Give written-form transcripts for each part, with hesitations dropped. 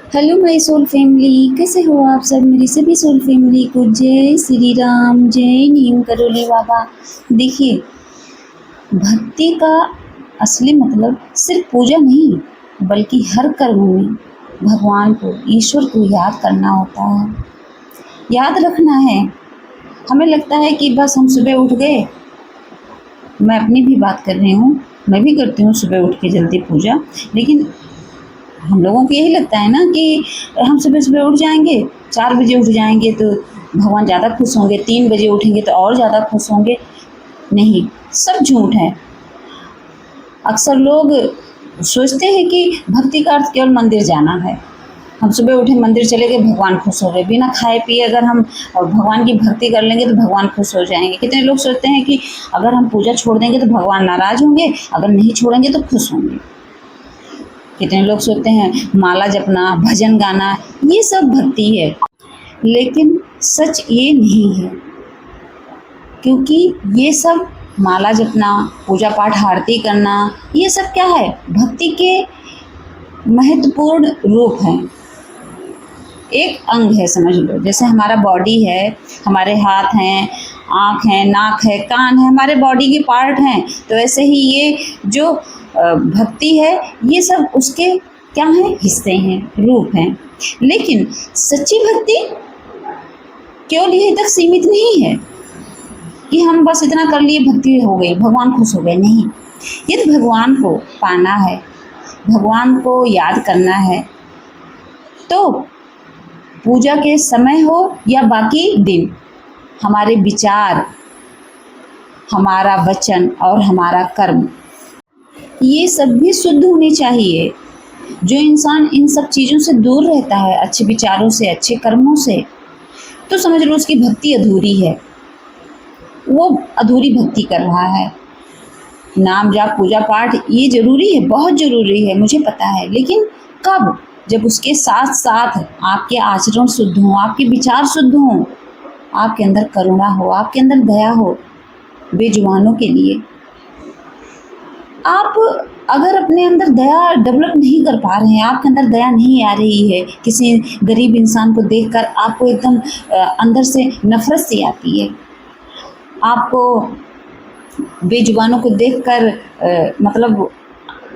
Hello my soul family, कैसे हो आप सब। मेरी सभी सोल फैमिली को जय श्री राम, जय नीम करोली बाबा। देखिए, भक्ति का असली मतलब सिर्फ पूजा नहीं, बल्कि हर कर्म में भगवान को, ईश्वर को याद करना होता है, याद रखना है। हमें लगता है कि बस हम सुबह उठ गए। मैं अपनी भी बात कर रही हूँ, मैं भी करती हूँ सुबह उठ के जल्दी पूजा, लेकिन हम लोगों को यही लगता है ना कि हम सुबह-सुबह उठ जाएँगे, 4 बजे उठ जाएँगे तो भगवान ज़्यादा खुश होंगे, 3 बजे उठेंगे तो और ज़्यादा खुश होंगे। नहीं, सब झूठ है। अक्सर लोग सोचते हैं कि भक्ति का अर्थ केवल मंदिर जाना है। हम सुबह उठे, मंदिर चले गए, भगवान खुश हो गए। बिना खाए-पिए अगर हम भगवान की भक्ति कर लेंगे तो भगवान खुश हो जाएँगे। कितने लोग सोचते हैं कि अगर हम पूजा छोड़ देंगे तो भगवान नाराज़ होंगे, अगर नहीं छोड़ेंगे तो खुश होंगे। कितने लोग सोचते हैं माला जपना, भजन गाना, ये सब भक्ति है, लेकिन सच ये नहीं है। क्योंकि ये सब माला जपना, पूजा पाठ, आरती करना, ये सब क्या है, भक्ति के महत्वपूर्ण रूप हैं। एक अंग है, समझ लो। जैसे हमारा बॉडी है, हमारे हाथ हैं, आँख है, नाक है, कान है, हमारे बॉडी के पार्ट हैं। तो ऐसे ही ये जो भक्ति है, ये सब उसके क्या हैं, हिस्से हैं, रूप हैं। लेकिन सच्ची भक्ति केवल यहीं तक सीमित नहीं है कि हम बस इतना कर लिए, भक्ति हो गई, भगवान खुश हो गए। नहीं, यदि भगवान को पाना है, भगवान को याद करना है, तो पूजा के समय हो या बाकी दिन, हमारे विचार, हमारा वचन और हमारा कर्म, ये सब भी शुद्ध होने चाहिए। जो इंसान इन सब चीज़ों से दूर रहता है, अच्छे विचारों से, अच्छे कर्मों से, तो समझ लो उसकी भक्ति अधूरी है, वो अधूरी भक्ति कर रहा है। नाम जाप, पूजा पाठ ये ज़रूरी है, बहुत ज़रूरी है, मुझे पता है, लेकिन कब? जब उसके साथ साथ आपके आचरण शुद्ध हों, आपके विचार शुद्ध हों, आपके अंदर करुणा हो, आपके अंदर दया हो बेजुबानों के लिए। आप अगर अपने अंदर दया डेवलप नहीं कर पा रहे हैं, आपके अंदर दया नहीं आ रही है, किसी गरीब इंसान को देखकर आपको एकदम अंदर से नफ़रत सी आती है, आपको बेजुबानों को देखकर मतलब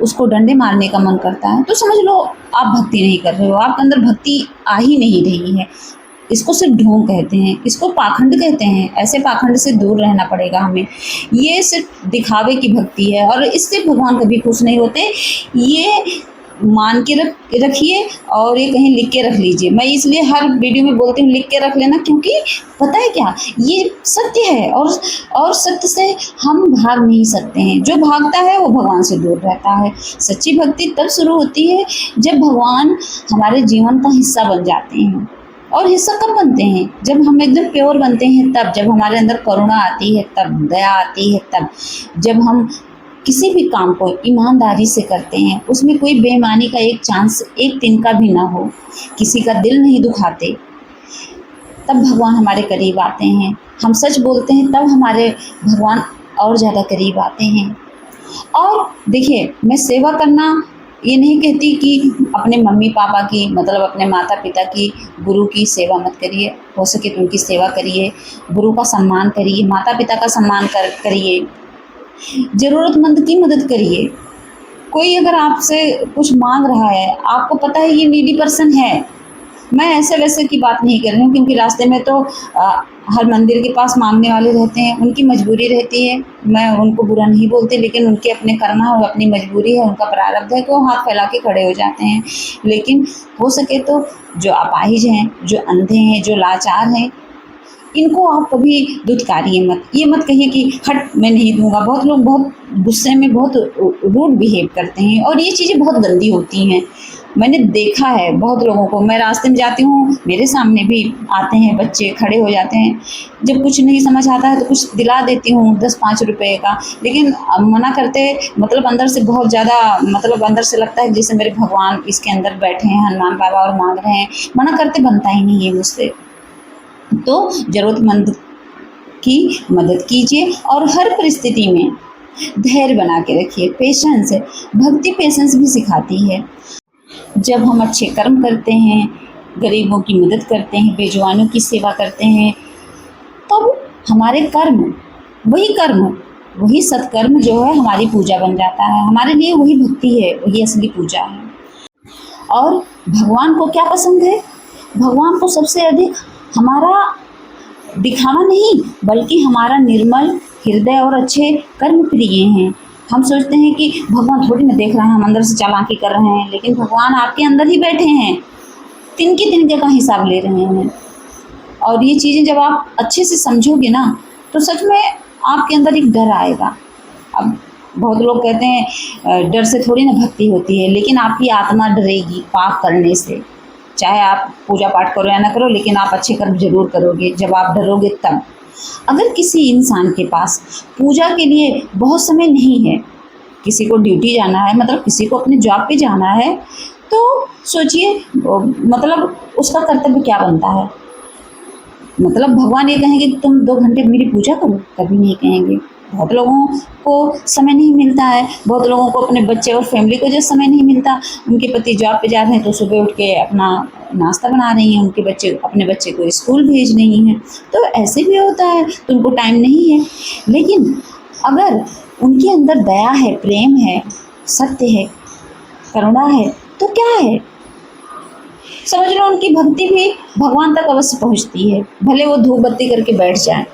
उसको डंडे मारने का मन करता है, तो समझ लो आप भक्ति नहीं कर रहे हो, आपके अंदर भक्ति आ ही नहीं रही है। इसको सिर्फ ढोंग कहते हैं, इसको पाखंड कहते हैं। ऐसे पाखंड से दूर रहना पड़ेगा हमें। ये सिर्फ दिखावे की भक्ति है और इससे भगवान कभी खुश नहीं होते। ये मान के रखिए और ये कहीं लिख के रख लीजिए। मैं इसलिए हर वीडियो में बोलती हूँ लिख के रख लेना, क्योंकि पता है क्या, ये सत्य है और सत्य से हम भाग नहीं सकते हैं। जो भागता है वो भगवान से दूर रहता है। सच्ची भक्ति तब शुरू होती है जब भगवान हमारे जीवन का हिस्सा बन जाते हैं। और हिस्सा कब बनते हैं? जब हम एकदम प्योर बनते हैं तब, जब हमारे अंदर करुणा आती है तब, दया आती है तब, जब हम किसी भी काम को ईमानदारी से करते हैं, उसमें कोई बेईमानी का एक चांस, एक तिनका भी ना हो, किसी का दिल नहीं दुखाते, तब भगवान हमारे करीब आते हैं। हम सच बोलते हैं तब हमारे भगवान और ज़्यादा करीब आते हैं। और देखिए, मैं सेवा करना ये नहीं कहती कि अपने मम्मी पापा की, मतलब अपने माता पिता की, गुरु की सेवा मत करिए। हो सके तो उनकी सेवा करिए, गुरु का सम्मान करिए, माता पिता का सम्मान करिए, ज़रूरतमंद की मदद करिए। कोई अगर आपसे कुछ मांग रहा है, आपको पता है ये नीडी पर्सन है, मैं ऐसे वैसे की बात नहीं कर रही हूँ, क्योंकि रास्ते में तो हर मंदिर के पास मांगने वाले रहते हैं, उनकी मजबूरी रहती है, मैं उनको बुरा नहीं बोलती, लेकिन उनके अपने कर्म है और अपनी मजबूरी है, उनका प्रारब्ध है कि वो हाथ फैला के खड़े हो जाते हैं। लेकिन हो सके तो जो अपाहिज हैं, जो अंधे हैं, जो लाचार हैं, इनको आप कभी दुत्कारिए मत। ये मत कहिए कि हट मैं नहीं दूँगा। बहुत लोग बहुत गुस्से में बहुत रूड बिहेव करते हैं और ये चीज़ें बहुत गंदी होती हैं। मैंने देखा है बहुत लोगों को, मैं रास्ते में जाती हूँ, मेरे सामने भी आते हैं बच्चे, खड़े हो जाते हैं, जब कुछ नहीं समझ आता है तो कुछ दिला देती हूँ 10-5 रुपए का, लेकिन मना करते, मतलब अंदर से बहुत ज़्यादा, मतलब अंदर से लगता है जैसे मेरे भगवान इसके अंदर बैठे हैं, हनुमान बाबा, और मांग रहे हैं। मना करते बनता ही नहीं है मुझसे। तो ज़रूरतमंद की मदद कीजिए और हर परिस्थिति में धैर्य बना के रखिए। पेशेंस है, भक्ति पेशेंस भी सिखाती है। जब हम अच्छे कर्म करते हैं, गरीबों की मदद करते हैं, बेजुबानों की सेवा करते हैं, तब हमारे कर्म, वही कर्म, वही सत्कर्म जो है हमारी पूजा बन जाता है। हमारे लिए वही भक्ति है, वही असली पूजा है। और भगवान को क्या पसंद है? भगवान को सबसे अधिक हमारा दिखावा नहीं, बल्कि हमारा निर्मल हृदय और अच्छे कर्म प्रिय हैं। हम सोचते हैं कि भगवान थोड़ी ना देख रहे हैं, हम अंदर से चालाकी कर रहे हैं, लेकिन भगवान आपके अंदर ही बैठे हैं, तिनके तिनके का हिसाब ले रहे हैं। और ये चीज़ें जब आप अच्छे से समझोगे ना, तो सच में आपके अंदर एक डर आएगा। अब बहुत लोग कहते हैं डर से थोड़ी ना भक्ति होती है, लेकिन आपकी आत्मा डरेगी पाप करने से। चाहे आप पूजा पाठ करो या ना करो, लेकिन आप अच्छे कर्म जरूर करोगे जब आप डरोगे तब। अगर किसी इंसान के पास पूजा के लिए बहुत समय नहीं है, किसी को ड्यूटी जाना है, मतलब किसी को अपने जॉब पे जाना है, तो सोचिए मतलब उसका कर्तव्य क्या बनता है। मतलब भगवान ये कहेंगे कि तुम 2 घंटे मेरी पूजा करो? कभी नहीं कहेंगे। बहुत लोगों को समय नहीं मिलता है, बहुत लोगों को अपने बच्चे और फैमिली को जो समय नहीं मिलता, उनके पति जॉब पे जा रहे हैं तो सुबह उठ के अपना नाश्ता बना रही हैं, उनके बच्चे अपने बच्चे को स्कूल भेज रही हैं, तो ऐसे भी होता है, तो उनको टाइम नहीं है। लेकिन अगर उनके अंदर दया है, प्रेम है, सत्य है, करुणा है, तो क्या है, समझ लो उनकी भक्ति भी भगवान तक अवश्य पहुंचती है। भले वो धूप बत्ती करके बैठ जाए,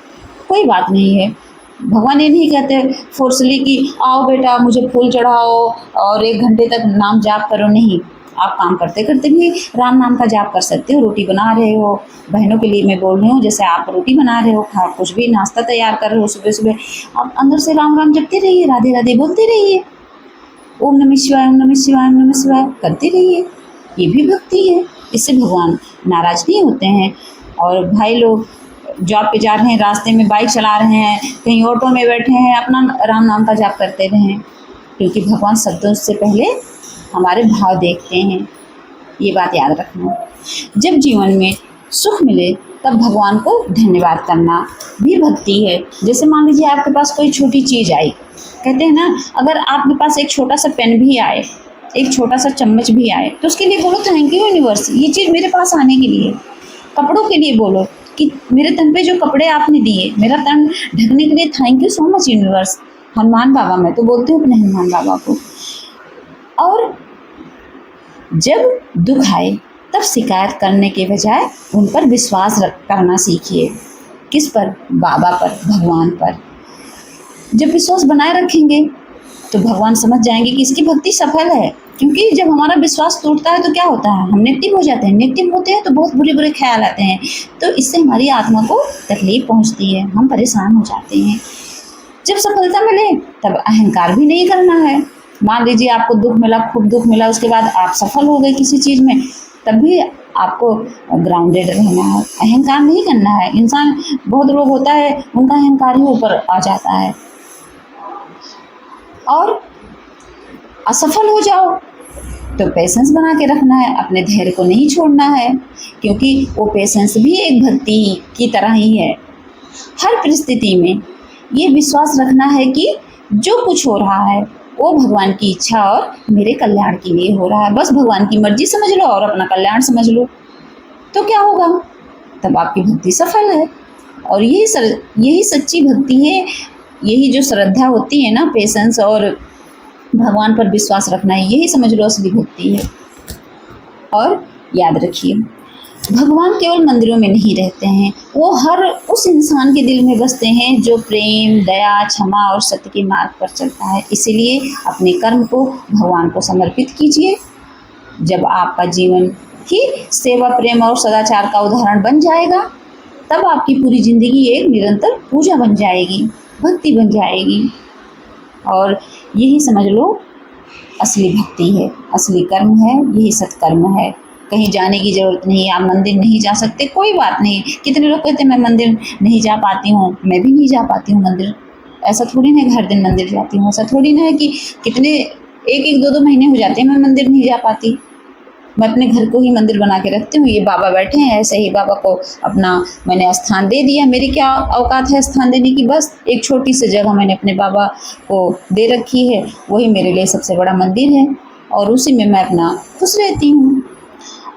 कोई बात नहीं है। भगवान ये नहीं कहते फोर्सली कि आओ बेटा मुझे फूल चढ़ाओ और 1 घंटे तक नाम जाप करो। नहीं, आप काम करते करते भी राम नाम का जाप कर सकते हो। रोटी बना रहे हो, बहनों के लिए मैं बोल रही हूँ, जैसे आप रोटी बना रहे हो, खा कुछ भी नाश्ता तैयार कर रहे हो, सुबह सुबह आप अंदर से राम राम जपते रहिए, राधे राधे बोलते रहिए, ओम नमः शिवाय, ओम नमः शिवाय, ओम नमः शिवाय करते रहिए। ये भी भक्ति है, इससे भगवान नाराज नहीं होते हैं। और भाई लोग जॉब पे जा रहे हैं, रास्ते में बाइक चला रहे हैं, कहीं ऑटो में बैठे हैं, अपना राम नाम का जाप करते रहें, क्योंकि भगवान शब्दों से पहले हमारे भाव देखते हैं। ये बात याद रखना। जब जीवन में सुख मिले तब भगवान को धन्यवाद करना भी भक्ति है। जैसे मान लीजिए आपके पास कोई छोटी चीज़ आई, कहते हैं ना, अगर आपके पास एक छोटा सा पेन भी आए, एक छोटा सा चम्मच भी आए, तो उसके लिए बोलो थैंक यू यूनिवर्स, ये चीज़ मेरे पास आने के लिए। कपड़ों के लिए बोलो कि मेरे तन पे जो कपड़े आपने दिए, मेरा तन ढकने के लिए thank you so much universe. Hanuman Baba, मैं तो बोलती हूँ अपने हनुमान बाबा को। और जब दुख आए तब शिकायत करने के बजाय उन पर विश्वास करना सीखिए। किस पर? बाबा पर, भगवान पर। जब विश्वास बनाए रखेंगे तो भगवान समझ जाएंगे कि इसकी भक्ति सफल है। क्योंकि जब हमारा विश्वास टूटता है तो क्या होता है, हम नेगेटिव हो जाते हैं। नेगेटिव होते हैं तो बहुत बुरे बुरे ख्याल आते हैं, तो इससे हमारी आत्मा को तकलीफ पहुंचती है, हम परेशान हो जाते हैं। जब सफलता मिले तब अहंकार भी नहीं करना है। मान लीजिए आपको दुख मिला, खूब दुख मिला, उसके बाद आप सफल हो गए किसी चीज़ में, तब भी आपको ग्राउंडेड रहना है, अहंकार नहीं करना है। इंसान, बहुत लोग होता है उनका अहंकार ही ऊपर आ जाता है। और असफल हो जाओ तो पेशेंस बना के रखना है, अपने धैर्य को नहीं छोड़ना है, क्योंकि वो पेशेंस भी एक भक्ति की तरह ही है। हर परिस्थिति में ये विश्वास रखना है कि जो कुछ हो रहा है वो भगवान की इच्छा और मेरे कल्याण के लिए हो रहा है। बस भगवान की मर्जी समझ लो और अपना कल्याण समझ लो, तो क्या होगा, तब आपकी भक्ति सफल है। और यही सच्ची भक्ति है। यही जो श्रद्धा होती है ना, पेशेंस और भगवान पर विश्वास रखना है, यही समझ लो असली भक्ति है। और याद रखिए, भगवान केवल मंदिरों में नहीं रहते हैं, वो हर उस इंसान के दिल में बसते हैं जो प्रेम, दया, क्षमा और सत्य के मार्ग पर चलता है। इसीलिए अपने कर्म को भगवान को समर्पित कीजिए। जब आपका जीवन ही सेवा, प्रेम और सदाचार का उदाहरण बन जाएगा, तब आपकी पूरी जिंदगी एक निरंतर पूजा बन जाएगी, भक्ति बन जाएगी। और यही समझ लो असली भक्ति है, असली कर्म है, यही सत्कर्म है। कहीं जाने की ज़रूरत नहीं, आप मंदिर नहीं जा सकते, कोई बात नहीं। कितने लोग कहते हैं मैं मंदिर नहीं जा पाती हूँ, मैं भी नहीं जा पाती हूँ मंदिर। ऐसा थोड़ी ना हर दिन मंदिर जाती हूँ, ऐसा थोड़ी ना है कि कितने 1-1, 2-2 महीने हो जाते हैं मैं मंदिर नहीं जा पाती। मैं अपने घर को ही मंदिर बना के रखती हूँ। ये बाबा बैठे हैं, ऐसे ही बाबा को अपना मैंने स्थान दे दिया। मेरी क्या औकात है स्थान देने की, बस एक छोटी सी जगह मैंने अपने बाबा को दे रखी है, वही मेरे लिए सबसे बड़ा मंदिर है। और उसी में मैं अपना खुश रहती हूँ।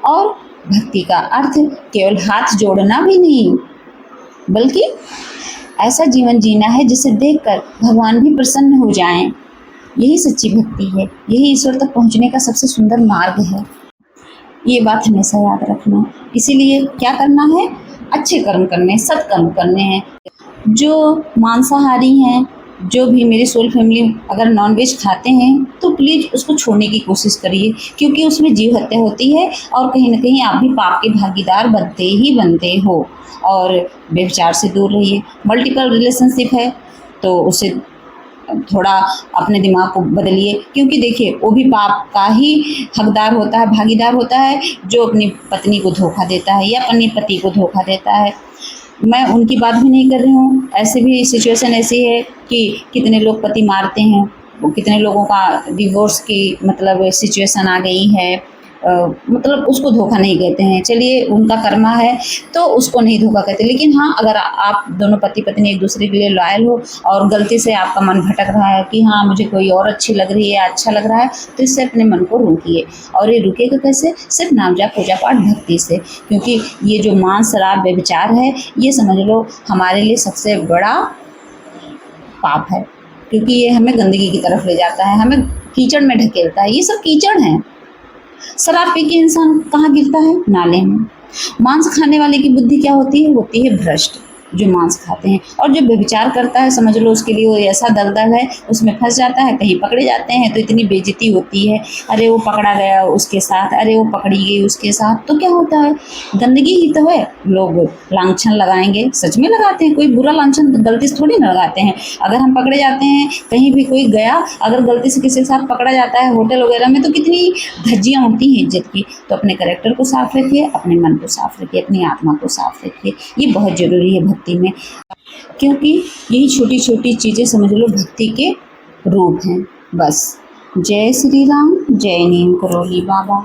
और भक्ति का अर्थ केवल हाथ जोड़ना भी नहीं, बल्कि ऐसा जीवन जीना है जिसे देखकर भगवान भी प्रसन्न हो जाएं। यही सच्ची भक्ति है, यही ईश्वर तक पहुँचने का सबसे सुंदर मार्ग है। ये बात हमेशा याद रखना। इसीलिए क्या करना है? अच्छे कर्म करने, सत्कर्म करने हैं। जो मांसाहारी हैं, जो भी मेरी सोल फैमिली अगर नॉनवेज खाते हैं तो प्लीज़ उसको छोड़ने की कोशिश करिए, क्योंकि उसमें जीव हत्या होती है और कहीं न कहीं आप भी पाप के भागीदार बनते ही बनते हो। और व्यभिचार से दूर रहिए। मल्टीपल रिलेशनशिप है तो उसे थोड़ा अपने दिमाग को बदलिए, क्योंकि देखिए वो भी पाप का ही हकदार होता है, भागीदार होता है, जो अपनी पत्नी को धोखा देता है या अपने पति को धोखा देता है। मैं उनकी बात भी नहीं कर रही हूँ, ऐसे भी सिचुएशन ऐसी है कि कितने लोग पति मारते हैं, वो कितने लोगों का डिवोर्स की मतलब सिचुएशन आ गई है। मतलब उसको धोखा नहीं कहते हैं, चलिए उनका कर्मा है तो उसको नहीं धोखा कहते। लेकिन हाँ, अगर आप दोनों पति पत्नी एक दूसरे के लिए लॉयल हो और गलती से आपका मन भटक रहा है कि हाँ मुझे कोई और अच्छी लग रही है, अच्छा लग रहा है, तो इससे अपने मन को रोकिए। और ये रुकेगा कैसे? सिर्फ नाम जाप, पूजा पाठ, भक्ति से। क्योंकि ये जो मांस शराब व्यभिचार है, ये समझ लो हमारे लिए सबसे बड़ा पाप है, क्योंकि ये हमें गंदगी की तरफ ले जाता है, हमें कीचड़ में ढकेलता है। ये सब कीचड़ हैं। शराब पी के इंसान कहाँ गिरता है? नाले में। मांस खाने वाले की बुद्धि क्या होती है? होती है भ्रष्ट, जो मांस खाते हैं। और जो व्यभिचार करता है, समझ लो उसके लिए वो ऐसा दलदल है, उसमें फंस जाता है। कहीं पकड़े जाते हैं तो इतनी बेइज्जती होती है, अरे वो पकड़ा गया उसके साथ, अरे वो पकड़ी गई उसके साथ। तो क्या होता है? गंदगी ही तो है। लोग लांछन लगाएंगे, सच में लगाते हैं, कोई बुरा लांछन गलती से थोड़ी ना लगाते हैं। अगर हम पकड़े जाते हैं, कहीं भी कोई गया, अगर गलती से किसी के साथ पकड़ा जाता है होटल वगैरह में, तो कितनी धज्जियाँ उड़ती हैं इज्जत की। तो अपने कैरेक्टर को साफ रखिए, अपने मन को साफ रखिए, अपनी आत्मा को साफ रखिए। ये बहुत ज़रूरी है भक्ति में, क्योंकि यही छोटी छोटी चीज़ें समझ लो भक्ति के रूप हैं। बस। जय श्री राम, जय नीम करोली बाबा।